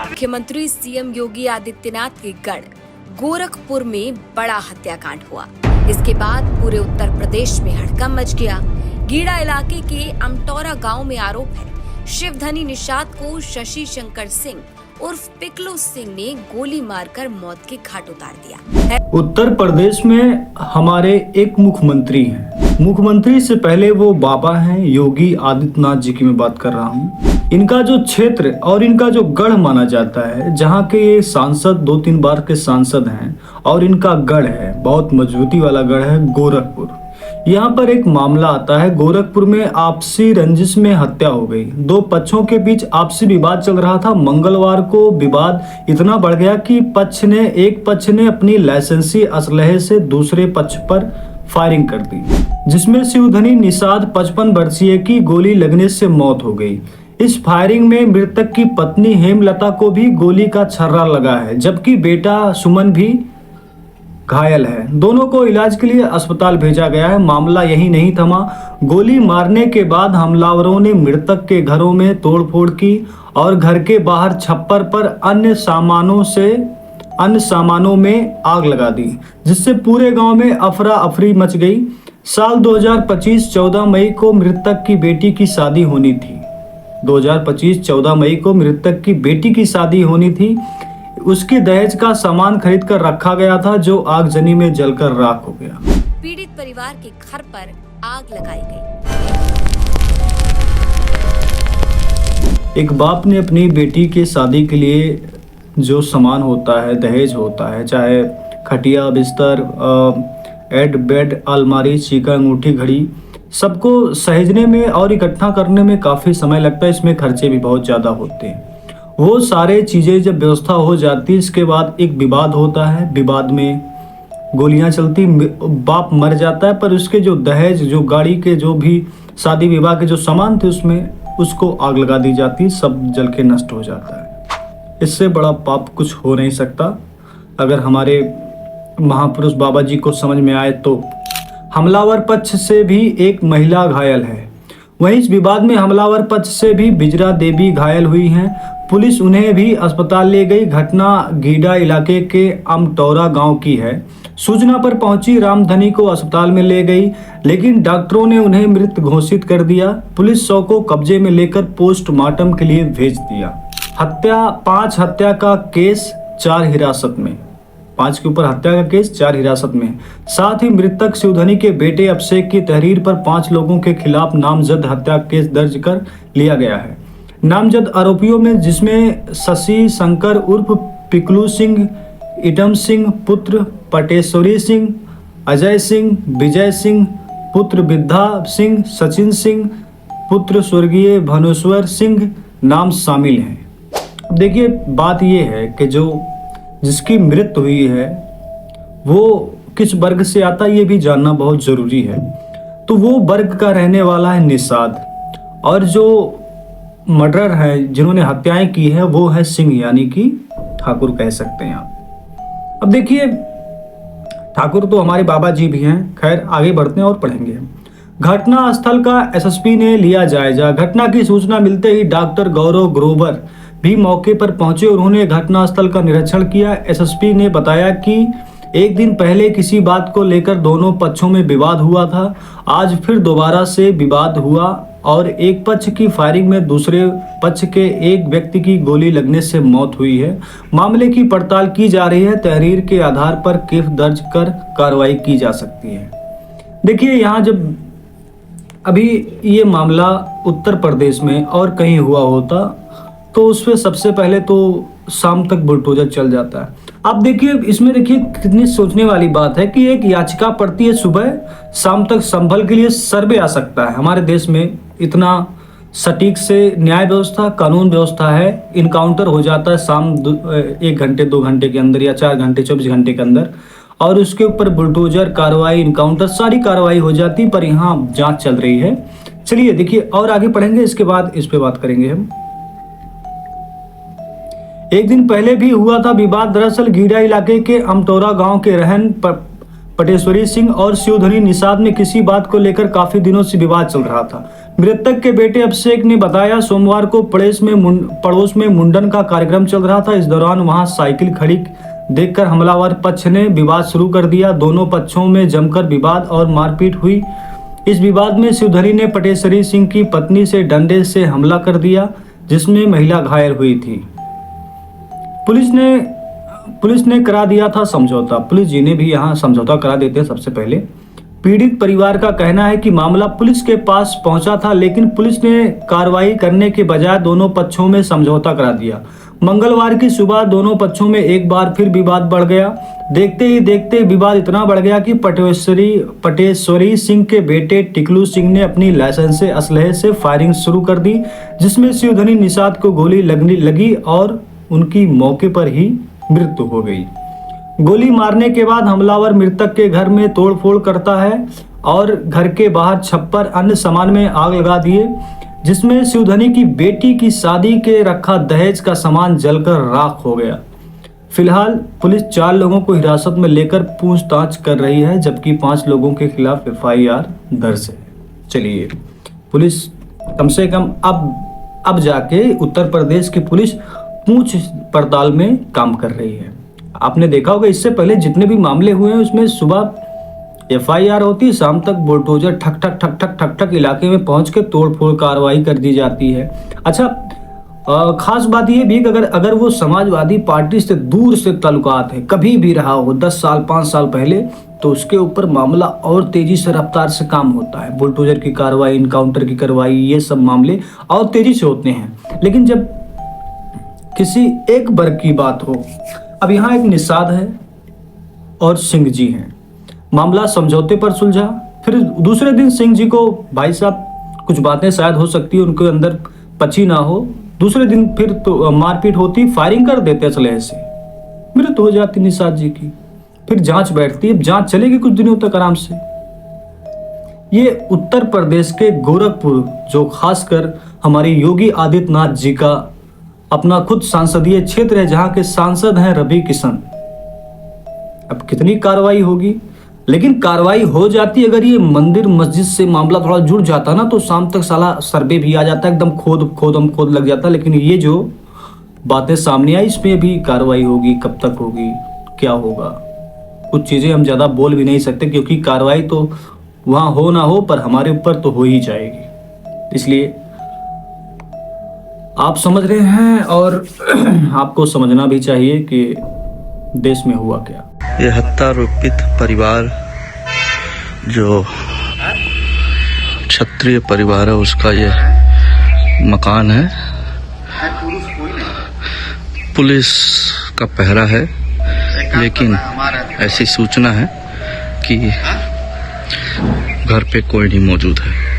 मुख्यमंत्री सीएम योगी आदित्यनाथ के गढ़ गोरखपुर में बड़ा हत्याकांड हुआ। इसके बाद पूरे उत्तर प्रदेश में हड़कंप मच गया। गीड़ा इलाके के अमटौरा गांव में आरोप है शिवधनी निषाद को शशि शंकर सिंह उर्फ पिकलू सिंह ने गोली मारकर मौत के घाट उतार दिया। उत्तर प्रदेश में हमारे एक मुख्यमंत्री हैं। मुख्यमंत्री से पहले वो बाबा हैं, योगी आदित्यनाथ जी की मैं बात कर रहा हूँ। इनका जो क्षेत्र और इनका जो गढ़ माना जाता है, जहाँ के ये सांसद 2-3 बार के सांसद हैं और इनका गढ़ है, बहुत मजबूती वाला गढ़ है गोरखपुर। यहाँ पर एक मामला आता है, गोरखपुर में आपसी रंजिश में हत्या हो गई। 2 पक्षों के बीच आपसी विवाद चल रहा था। मंगलवार को विवाद इतना बढ़ गया कि एक पक्ष ने अपनी लाइसेंसी असलहे से दूसरे पक्ष पर फायरिंग कर दी, जिसमें शिवधनी निषाद 55 वर्षीय की गोली लगने से मौत हो गई। इस फायरिंग में मृतक की पत्नी हेमलता को भी गोली का छर्रा लगा है, जबकि बेटा सुमन भी घायल है। दोनों को इलाज के लिए अस्पताल भेजा गया है। मामला यही नहीं थमा। गोली मारने के बाद हमलावरों ने मृतक के घरों में तोड़फोड़ की और घर के बाहर छप्पर पर अन्य सामानों में आग लगा दी, जिससे पूरे गांव में अफरा अफरी मच गई। साल 2025 14 मई को मृतक की बेटी की शादी होनी थी। 2025 14 मई को मृतक की बेटी की शादी होनी थी। उसके दहेज का सामान खरीद कर रखा गया था, जो आगजनी में जलकर राख हो गया। पीड़ित परिवार के घर पर आग लगाई गई। एक बाप ने अपनी बेटी के शादी के लिए जो सामान होता है, दहेज होता है, चाहे खटिया, बिस्तर, बेड, अलमारी, चीका, अंगूठी, घड़ी, सबको सहेजने में और इकट्ठा करने में काफ़ी समय लगता है। इसमें खर्चे भी बहुत ज़्यादा होते हैं। वो सारे चीज़ें जब व्यवस्था हो जाती है, इसके बाद एक विवाद होता है। विवाद में गोलियां चलती, बाप मर जाता है, पर उसके जो दहेज, जो गाड़ी के, जो भी शादी विवाह के जो सामान थे, उसमें उसको आग लगा दी जाती, सब जल के नष्ट हो जाता है। इससे बड़ा पाप कुछ हो नहीं सकता। अगर हमारे महापुरुष बाबा जी को समझ में आए तो। हमलावर पक्ष से भी एक महिला घायल है। वहीं इस विवाद में हमलावर पक्ष से भी बिजरा देवी घायल हुई हैं। पुलिस उन्हें भी अस्पताल ले गई। घटना गीड़ा इलाके के अमटौरा गांव की है। सूचना पर पहुंची रामधनी को अस्पताल में ले गई, लेकिन डॉक्टरों ने उन्हें मृत घोषित कर दिया। पुलिस शव को कब्जे में लेकर पोस्टमार्टम के लिए भेज दिया। 5 हत्या का केस 4 हिरासत में। 5 के ऊपर हत्या का केस, 4 हिरासत में। साथ ही मृतक शिवधनी के बेटे अभिषेक की तहरीर पर 5 लोगों के खिलाफ नामजद हत्या केस दर्ज कर लिया गया है। नामजद आरोपियों में जिसमें शशि शंकर उर्फ पिकलू सिंह, इटम सिंह पुत्र पटेश्वरी सिंह, अजय सिंह, विजय सिंह पुत्र विद्या सिंह, सचिन सिंह पुत्र स्वर्गीय भानुश्वर सिंह नाम शामिल हैं। देखिए, बात यह है कि जिसकी मृत्यु हुई है वो किस वर्ग से आता है, ये भी जानना बहुत जरूरी है। तो वो वर्ग का रहने वाला है निषाद, और जो मर्डर है, जिन्होंने हत्याएं की है, वो है सिंह, यानी कि ठाकुर कह सकते हैं आप। अब देखिए, ठाकुर तो हमारे बाबा जी भी हैं। खैर, आगे बढ़ते हैं और पढ़ेंगे। घटना स्थल का एसएसपी ने लिया जायजा। घटना की सूचना मिलते ही डॉक्टर गौरव ग्रोवर भी मौके पर पहुंचे और उन्होंने घटनास्थल का निरीक्षण किया। एसएसपी ने बताया कि एक दिन पहले किसी बात को लेकर दोनों पक्षों में विवाद हुआ था। आज फिर दोबारा से विवाद हुआ और एक पक्ष की फायरिंग में दूसरे पक्ष के एक व्यक्ति की गोली लगने से मौत हुई है। मामले की पड़ताल की जा रही है। तहरीर के आधार पर केस दर्ज कर कार्रवाई की जा सकती है। देखिए, यहाँ जब अभी ये मामला उत्तर प्रदेश में और कहीं हुआ होता तो उस पर सबसे पहले तो शाम तक बुलडोजर चल जाता है। आप देखिए, इसमें देखिए कितनी सोचने वाली बात है कि एक याचिका पड़ती है सुबह, शाम तक संभल के लिए सर्वे आ सकता है। हमारे देश में इतना सटीक से न्याय व्यवस्था, कानून व्यवस्था है। इनकाउंटर हो जाता है शाम 1 घंटे 2 घंटे के अंदर या 4 घंटे 24 घंटे के अंदर, और उसके ऊपर बुलडोजर कार्रवाई, इनकाउंटर, सारी कार्रवाई हो जाती, पर यहाँ जांच चल रही है। चलिए देखिए, और आगे पढ़ेंगे, इसके बाद इस पे बात करेंगे हम। एक दिन पहले भी हुआ था विवाद। दरअसल गीड़ा इलाके के अमटौरा गांव के रहन पटेश्वरी सिंह और शिवधनी निषाद में किसी बात को लेकर काफी दिनों से विवाद चल रहा था। मृतक के बेटे अभिषेक ने बताया, सोमवार को पड़ोस में मुंडन का कार्यक्रम चल रहा था। इस दौरान वहां साइकिल खड़ी देखकर हमलावर पक्ष ने विवाद शुरू कर दिया। दोनों पक्षों में जमकर विवाद और मारपीट हुई। इस विवाद में शिवधनी ने पटेश्वरी सिंह की पत्नी से डंडे से हमला कर दिया, जिसमें महिला घायल हुई थी। पुलिस ने करा दिया था समझौता। पुलिस जी ने भी यहाँ समझौता करा देते हैं। सबसे पहले पीड़ित परिवार का कहना है कि मामला पुलिस के पास पहुंचा था, लेकिन पुलिस ने कार्रवाई करने के बजाय दोनों पक्षों में समझौता करा दिया। मंगलवार की सुबह दोनों पक्षों में एक बार फिर विवाद बढ़ गया। देखते ही देखते विवाद इतना बढ़ गया कि पटेश्वरी सिंह के बेटे टिकलू सिंह ने अपनी लाइसेंसी असलहे से फायरिंग शुरू कर दी, जिसमें शिवधनी निषाद को गोली लगने लगी और उनकी मौके पर ही मृत्यु हो गई। गोली मारने के बाद हमलावर मृतक के घर में तोड़फोड़ करता है और घर के बाहर छप्पर अन्य सामान में आग लगा दिए, जिसमें शिवधनी की बेटी की शादी के रखा दहेज का सामान जलकर राख हो गया। फिलहाल पुलिस 4 लोगों को हिरासत में लेकर पूछताछ कर रही है, जबकि 5 लोगों के खिलाफ FIR दर्ज है। चलिए, पुलिस कम से कम अब जाके उत्तर प्रदेश की पुलिस पूछ पड़ताल में काम कर रही है। आपने देखा होगा, इससे पहले जितने भी मामले हुए हैं उसमें सुबह FIR होती है, शाम तक बुलडोजर ठक ठक ठक ठक ठक ठक इलाके में पहुंच के तोड़फोड़ कार्रवाई कर दी जाती है। अच्छा, खास बात यह भी कि अगर वो समाजवादी पार्टी से दूर से ताल्लुकात है, कभी भी रहा हो 10 साल 5 साल पहले, तो उसके ऊपर मामला और तेजी से रफ्तार से काम होता है। बुलडोजर की कार्रवाई, इनकाउंटर की कार्रवाई, ये सब मामले और तेजी से होते हैं। लेकिन जब किसी एक वर्ग की बात हो, अब यहाँ एक निषाद है और सिंह जी हैं, मामला समझौते पर सुलझा। फिर दूसरे दिन सिंह जी को, भाई साहब कुछ बातें शायद हो सकती है उनके अंदर पची ना हो, दूसरे दिन फिर तो मारपीट होती, फायरिंग कर देते असलहे से, मृत्यु हो जाती निषाद जी की। फिर जांच बैठती है, जांच चलेगी कुछ दिनों तक आराम से। ये उत्तर प्रदेश के गोरखपुर, जो खासकर हमारे योगी आदित्यनाथ जी का अपना खुद संसदीय क्षेत्र है, जहां के सांसद हैं रवि किशन। अब कितनी कार्रवाई होगी, लेकिन कार्रवाई हो जाती। अगर ये मंदिर मस्जिद से मामला थोड़ा जुड़ जाता ना, तो शाम तक साला सर्वे भी आ जाता, एकदम खोद लग जाता। लेकिन ये जो बातें सामने आई, इसमें भी कार्रवाई होगी। कब तक होगी, क्या होगा, कुछ चीजें हम ज्यादा बोल भी नहीं सकते, क्योंकि कार्रवाई तो वहां हो ना हो, पर हमारे ऊपर तो हो ही जाएगी। इसलिए आप समझ रहे हैं, और आपको समझना भी चाहिए कि देश में हुआ क्या। ये हत्यारोपित परिवार जो क्षत्रिय परिवार है, उसका ये मकान है। पुलिस का पहरा है, लेकिन ऐसी सूचना है कि घर पे कोई नहीं मौजूद है।